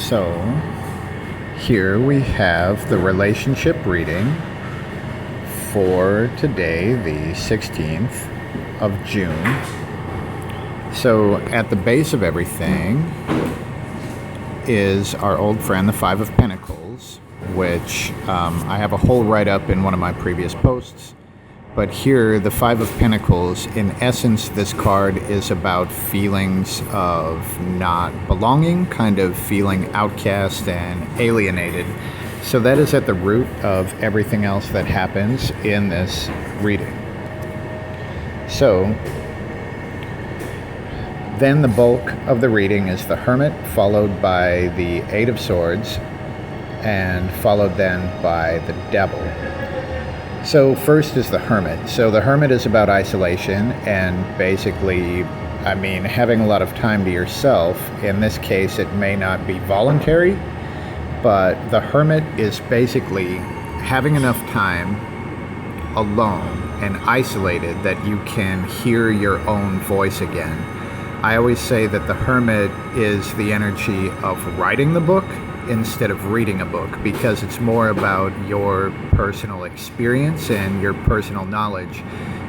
So here we have the relationship reading for today, the 16th of June. So at the base of everything is our old friend, the Five of Pentacles, which I have a whole write-up in one of my previous posts. But here, the Five of Pentacles, in essence, this card is about feelings of not belonging, kind of feeling outcast and alienated. So that is at the root of everything else that happens in this reading. So then the bulk of the reading is the Hermit, followed by the Eight of Swords, and followed then by the Devil. So first is the Hermit. So the Hermit is about isolation and basically, having a lot of time to yourself. In this case, it may not be voluntary, but the Hermit is basically having enough time alone and isolated that you can hear your own voice again. I always say that the Hermit is the energy of writing the book instead of reading a book, because it's more about your personal experience and your personal knowledge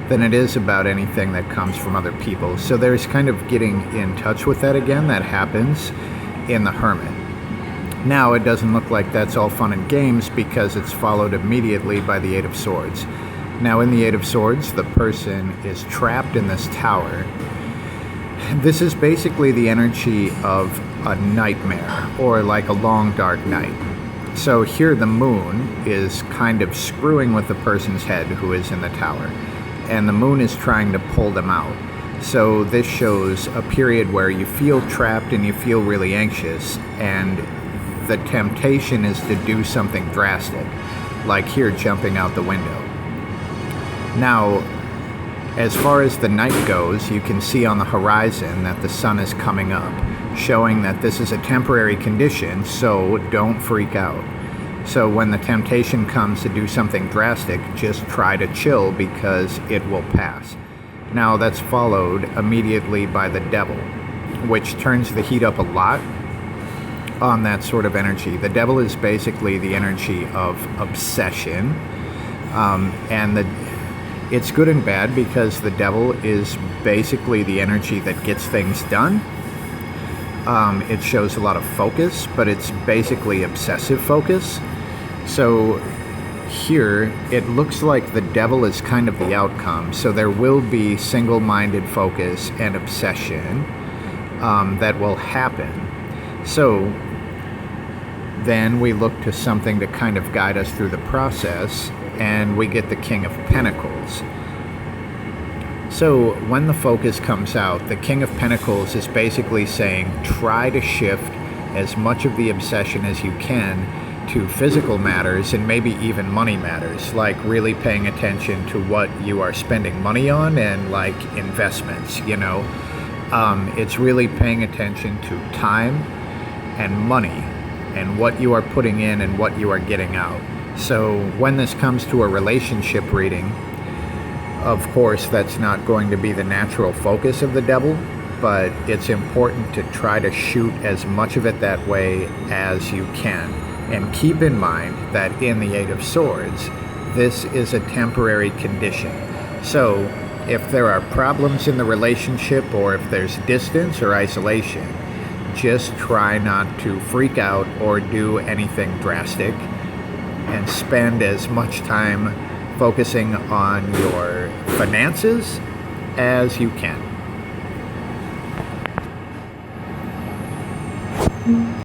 than it is about anything that comes from other people. So there's kind of getting in touch with that again that happens in the Hermit. Now, it doesn't look like that's all fun and games because it's followed immediately by the Eight of Swords. Now, in the Eight of Swords, the person is trapped in this tower. This is basically the energy of a nightmare, or like a long dark night. So here the moon is kind of screwing with the person's head who is in the tower, and the moon is trying to pull them out. So this shows a period where you feel trapped and you feel really anxious, and the temptation is to do something drastic, like here jumping out the window. Now, as far as the night goes, you can see on the horizon that the sun is coming up, showing that this is a temporary condition, so don't freak out. So when the temptation comes to do something drastic, just try to chill because it will pass. Now that's followed immediately by the Devil, which turns the heat up a lot on that sort of energy. The Devil is basically the energy of obsession, it's good and bad because the Devil is basically the energy that gets things done. It shows a lot of focus, but it's basically obsessive focus. So here, it looks like the Devil is kind of the outcome. So there will be single-minded focus and obsession that will happen. So then we look to something to kind of guide us through the process, and we get the King of Pentacles. So when the focus comes out, the King of Pentacles is basically saying try to shift as much of the obsession as you can to physical matters and maybe even money matters, like really paying attention to what you are spending money on and like investments, It's really paying attention to time and money and what you are putting in and what you are getting out. So when this comes to a relationship reading, of course, that's not going to be the natural focus of the Devil, but it's important to try to shoot as much of it that way as you can. And keep in mind that in the Eight of Swords, this is a temporary condition. So if there are problems in the relationship, or if there's distance or isolation, just try not to freak out or do anything drastic, and spend as much time focusing on your finances as you can.